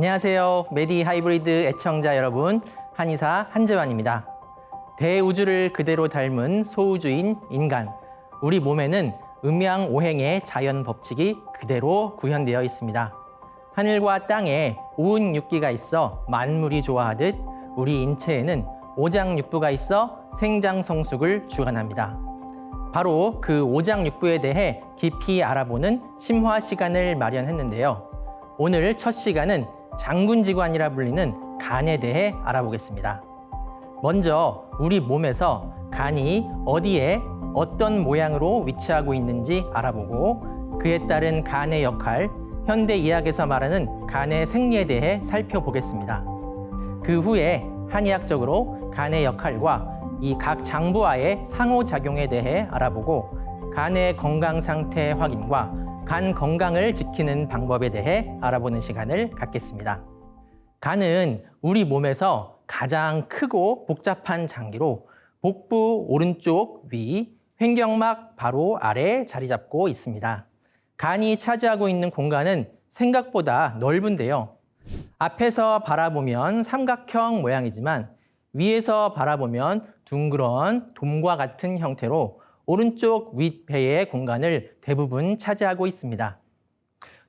안녕하세요. 메디 하이브리드 애청자 여러분, 한의사 한재환입니다. 대우주를 그대로 닮은 소우주인 인간. 우리 몸에는 음양오행의 자연 법칙이 그대로 구현되어 있습니다. 하늘과 땅에 오은육기가 있어 만물이 좋아하듯 우리 인체에는 오장육부가 있어 생장성숙을 주관합니다. 바로 그 오장육부에 대해 깊이 알아보는 심화 시간을 마련했는데요. 오늘 첫 시간은 장군지관이라 불리는 간에 대해 알아보겠습니다. 먼저 우리 몸에서 간이 어디에 어떤 모양으로 위치하고 있는지 알아보고 그에 따른 간의 역할, 현대 의학에서 말하는 간의 생리에 대해 살펴보겠습니다. 그 후에 한의학적으로 간의 역할과 이 각 장부와의 상호작용에 대해 알아보고 간의 건강 상태 확인과 간 건강을 지키는 방법에 대해 알아보는 시간을 갖겠습니다. 간은 우리 몸에서 가장 크고 복잡한 장기로 복부 오른쪽 위, 횡격막 바로 아래에 자리 잡고 있습니다. 간이 차지하고 있는 공간은 생각보다 넓은데요. 앞에서 바라보면 삼각형 모양이지만 위에서 바라보면 둥그런 돔과 같은 형태로 오른쪽 윗배의 공간을 대부분 차지하고 있습니다.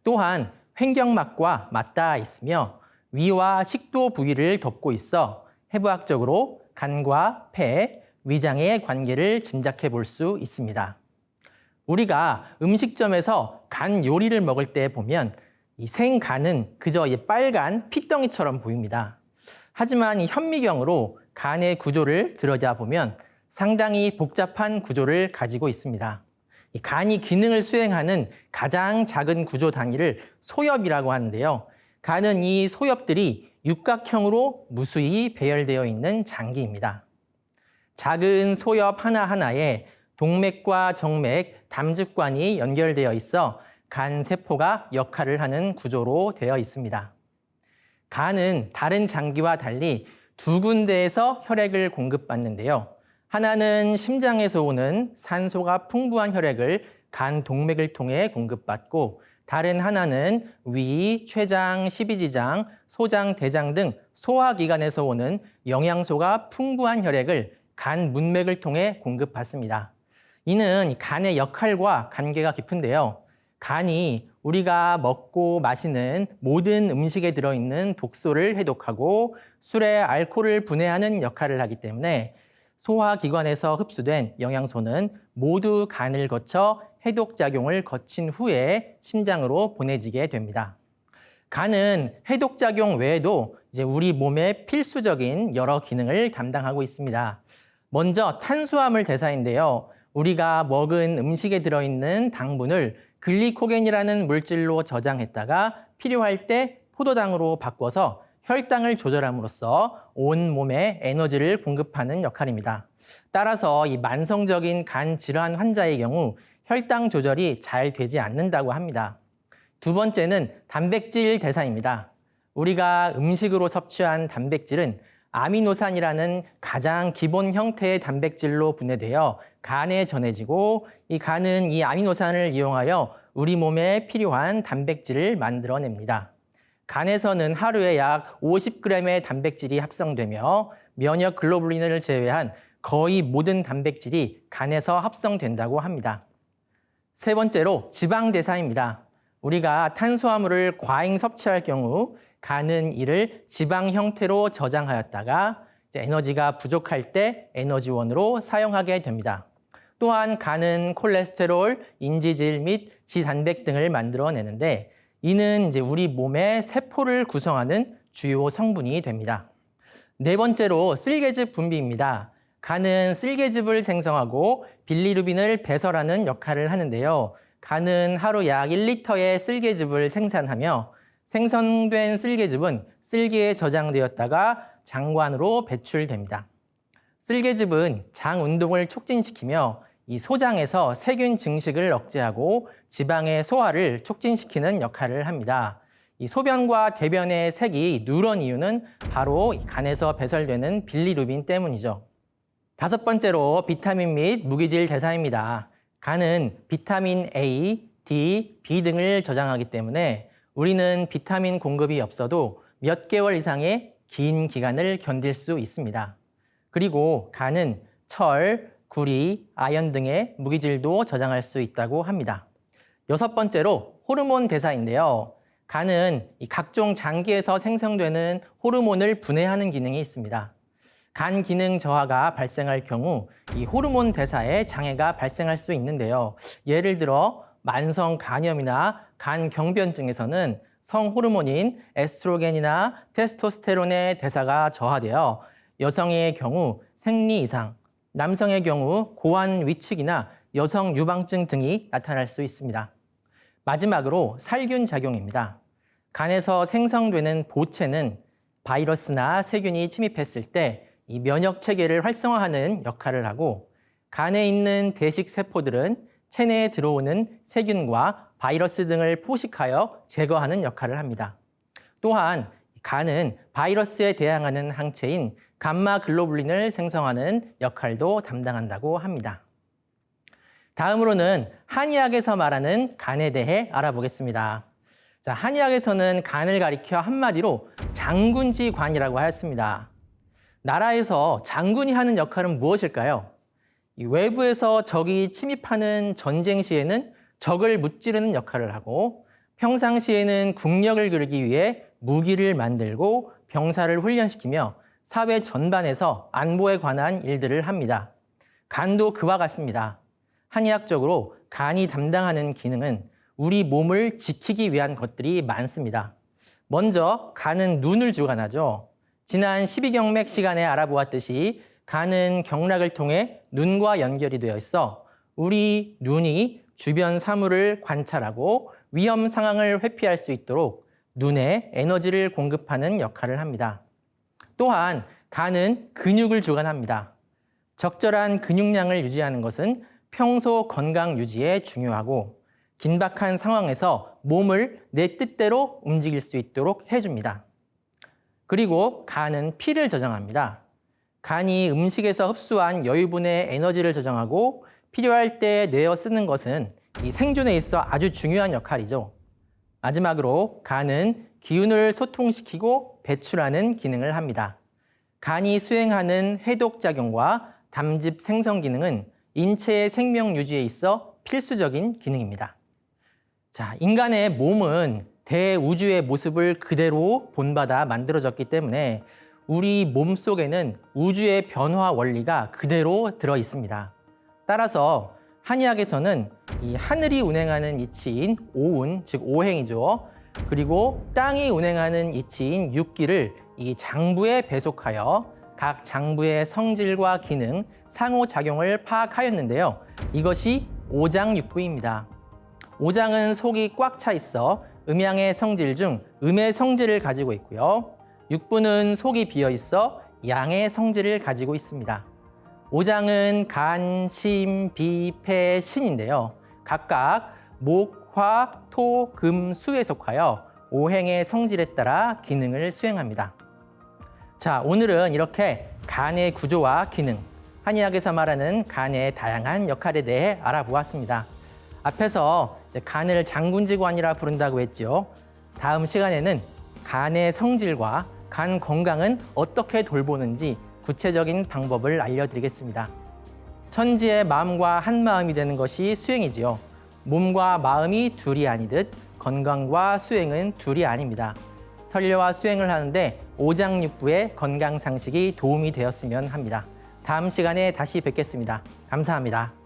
또한 횡격막과 맞닿아 있으며 위와 식도 부위를 덮고 있어 해부학적으로 간과 폐, 위장의 관계를 짐작해 볼 수 있습니다. 우리가 음식점에서 간 요리를 먹을 때 보면 이 생간은 그저 빨간 핏덩이처럼 보입니다. 하지만 이 현미경으로 간의 구조를 들여다보면 상당히 복잡한 구조를 가지고 있습니다. 이 간이 기능을 수행하는 가장 작은 구조 단위를 소엽이라고 하는데요. 간은 이 소엽들이 육각형으로 무수히 배열되어 있는 장기입니다. 작은 소엽 하나하나에 동맥과 정맥, 담즙관이 연결되어 있어 간 세포가 역할을 하는 구조로 되어 있습니다. 간은 다른 장기와 달리 두 군데에서 혈액을 공급받는데요. 하나는 심장에서 오는 산소가 풍부한 혈액을 간 동맥을 통해 공급받고 다른 하나는 위, 췌장, 십이지장, 소장, 대장 등 소화기관에서 오는 영양소가 풍부한 혈액을 간 문맥을 통해 공급받습니다. 이는 간의 역할과 관계가 깊은데요. 간이 우리가 먹고 마시는 모든 음식에 들어있는 독소를 해독하고 술에 알코올을 분해하는 역할을 하기 때문에 소화기관에서 흡수된 영양소는 모두 간을 거쳐 해독작용을 거친 후에 심장으로 보내지게 됩니다. 간은 해독작용 외에도 우리 몸의 필수적인 여러 기능을 담당하고 있습니다. 먼저 탄수화물 대사인데요. 우리가 먹은 음식에 들어있는 당분을 글리코겐이라는 물질로 저장했다가 필요할 때 포도당으로 바꿔서 혈당을 조절함으로써 온 몸에 에너지를 공급하는 역할입니다. 따라서 이 만성적인 간 질환 환자의 경우 혈당 조절이 잘 되지 않는다고 합니다. 두 번째는 단백질 대사입니다. 우리가 음식으로 섭취한 단백질은 아미노산이라는 가장 기본 형태의 단백질로 분해되어 간에 전해지고 이 간은 이 아미노산을 이용하여 우리 몸에 필요한 단백질을 만들어냅니다. 간에서는 하루에 약 50g의 단백질이 합성되며 면역 글로불린을 제외한 거의 모든 단백질이 간에서 합성된다고 합니다. 세 번째로 지방 대사입니다. 우리가 탄수화물을 과잉 섭취할 경우 간은 이를 지방 형태로 저장하였다가 에너지가 부족할 때 에너지원으로 사용하게 됩니다. 또한 간은 콜레스테롤, 인지질 및 지단백 등을 만들어내는데 이는 우리 몸의 세포를 구성하는 주요 성분이 됩니다. 네 번째로 쓸개즙 분비입니다. 간은 쓸개즙을 생성하고 빌리루빈을 배설하는 역할을 하는데요. 간은 하루 약 1리터의 쓸개즙을 생산하며 생성된 쓸개즙은 쓸개에 저장되었다가 장관으로 배출됩니다. 쓸개즙은 장 운동을 촉진시키며 이 소장에서 세균 증식을 억제하고 지방의 소화를 촉진시키는 역할을 합니다. 이 소변과 대변의 색이 누런 이유는 바로 간에서 배설되는 빌리루빈 때문이죠. 다섯 번째로 비타민 및 무기질 대사입니다. 간은 비타민 A, D, B 등을 저장하기 때문에 우리는 비타민 공급이 없어도 몇 개월 이상의 긴 기간을 견딜 수 있습니다. 그리고 간은 철, 구리, 아연 등의 무기질도 저장할 수 있다고 합니다. 여섯 번째로 호르몬 대사인데요. 간은 이 각종 장기에서 생성되는 호르몬을 분해하는 기능이 있습니다. 간 기능 저하가 발생할 경우 이 호르몬 대사에 장애가 발생할 수 있는데요. 예를 들어 만성 간염이나 간 경변증에서는 성호르몬인 에스트로겐이나 테스토스테론의 대사가 저하되어 여성의 경우 생리 이상, 남성의 경우 고환 위축이나 여성 유방증 등이 나타날 수 있습니다. 마지막으로 살균 작용입니다. 간에서 생성되는 보채는 바이러스나 세균이 침입했을 때 이 면역 체계를 활성화하는 역할을 하고, 간에 있는 대식 세포들은 체내에 들어오는 세균과 바이러스 등을 포식하여 제거하는 역할을 합니다. 또한 간은 바이러스에 대항하는 항체인 감마글로불린을 생성하는 역할도 담당한다고 합니다. 다음으로는 한의학에서 말하는 간에 대해 알아보겠습니다. 자, 한의학에서는 간을 가리켜 한마디로 장군지관이라고 하였습니다. 나라에서 장군이 하는 역할은 무엇일까요? 외부에서 적이 침입하는 전쟁 시에는 적을 무찌르는 역할을 하고, 평상시에는 국력을 그리기 위해 무기를 만들고 병사를 훈련시키며 사회 전반에서 안보에 관한 일들을 합니다. 간도 그와 같습니다. 한의학적으로 간이 담당하는 기능은 우리 몸을 지키기 위한 것들이 많습니다. 먼저 간은 눈을 주관하죠. 지난 12경맥 시간에 알아보았듯이 간은 경락을 통해 눈과 연결이 되어 있어 우리 눈이 주변 사물을 관찰하고 위험 상황을 회피할 수 있도록 눈에 에너지를 공급하는 역할을 합니다. 또한 간은 근육을 주관합니다. 적절한 근육량을 유지하는 것은 평소 건강 유지에 중요하고, 긴박한 상황에서 몸을 내 뜻대로 움직일 수 있도록 해줍니다. 그리고 간은 피를 저장합니다. 간이 음식에서 흡수한 여유분의 에너지를 저장하고 필요할 때 내어 쓰는 것은 이 생존에 있어 아주 중요한 역할이죠. 마지막으로 간은 기운을 소통시키고 배출하는 기능을 합니다. 간이 수행하는 해독작용과 담즙 생성 기능은 인체의 생명 유지에 있어 필수적인 기능입니다. 자, 인간의 몸은 대우주의 모습을 그대로 본받아 만들어졌기 때문에 우리 몸 속에는 우주의 변화 원리가 그대로 들어 있습니다. 따라서 한의학에서는 이 하늘이 운행하는 이치인 오운, 즉 오행이죠. 그리고 땅이 운행하는 이치인 육기를 이 장부에 배속하여 각 장부의 성질과 기능, 상호작용을 파악하였는데요. 이것이 오장육부입니다. 오장은 속이 꽉 차 있어 음양의 성질 중 음의 성질을 가지고 있고요. 육부는 속이 비어 있어 양의 성질을 가지고 있습니다. 오장은 간, 심, 비, 폐, 신인데요. 각각 목, 화, 토, 금, 수에 속하여 오행의 성질에 따라 기능을 수행합니다. 자, 오늘은 이렇게 간의 구조와 기능, 한의학에서 말하는 간의 다양한 역할에 대해 알아보았습니다. 앞에서 간을 장군지관이라 부른다고 했죠. 다음 시간에는 간의 성질과 간 건강은 어떻게 돌보는지 구체적인 방법을 알려드리겠습니다. 천지의 마음과 한 마음이 되는 것이 수행이지요. 몸과 마음이 둘이 아니듯 건강과 수행은 둘이 아닙니다. 설례와 수행을 하는데 오장육부의 건강 상식이 도움이 되었으면 합니다. 다음 시간에 다시 뵙겠습니다. 감사합니다.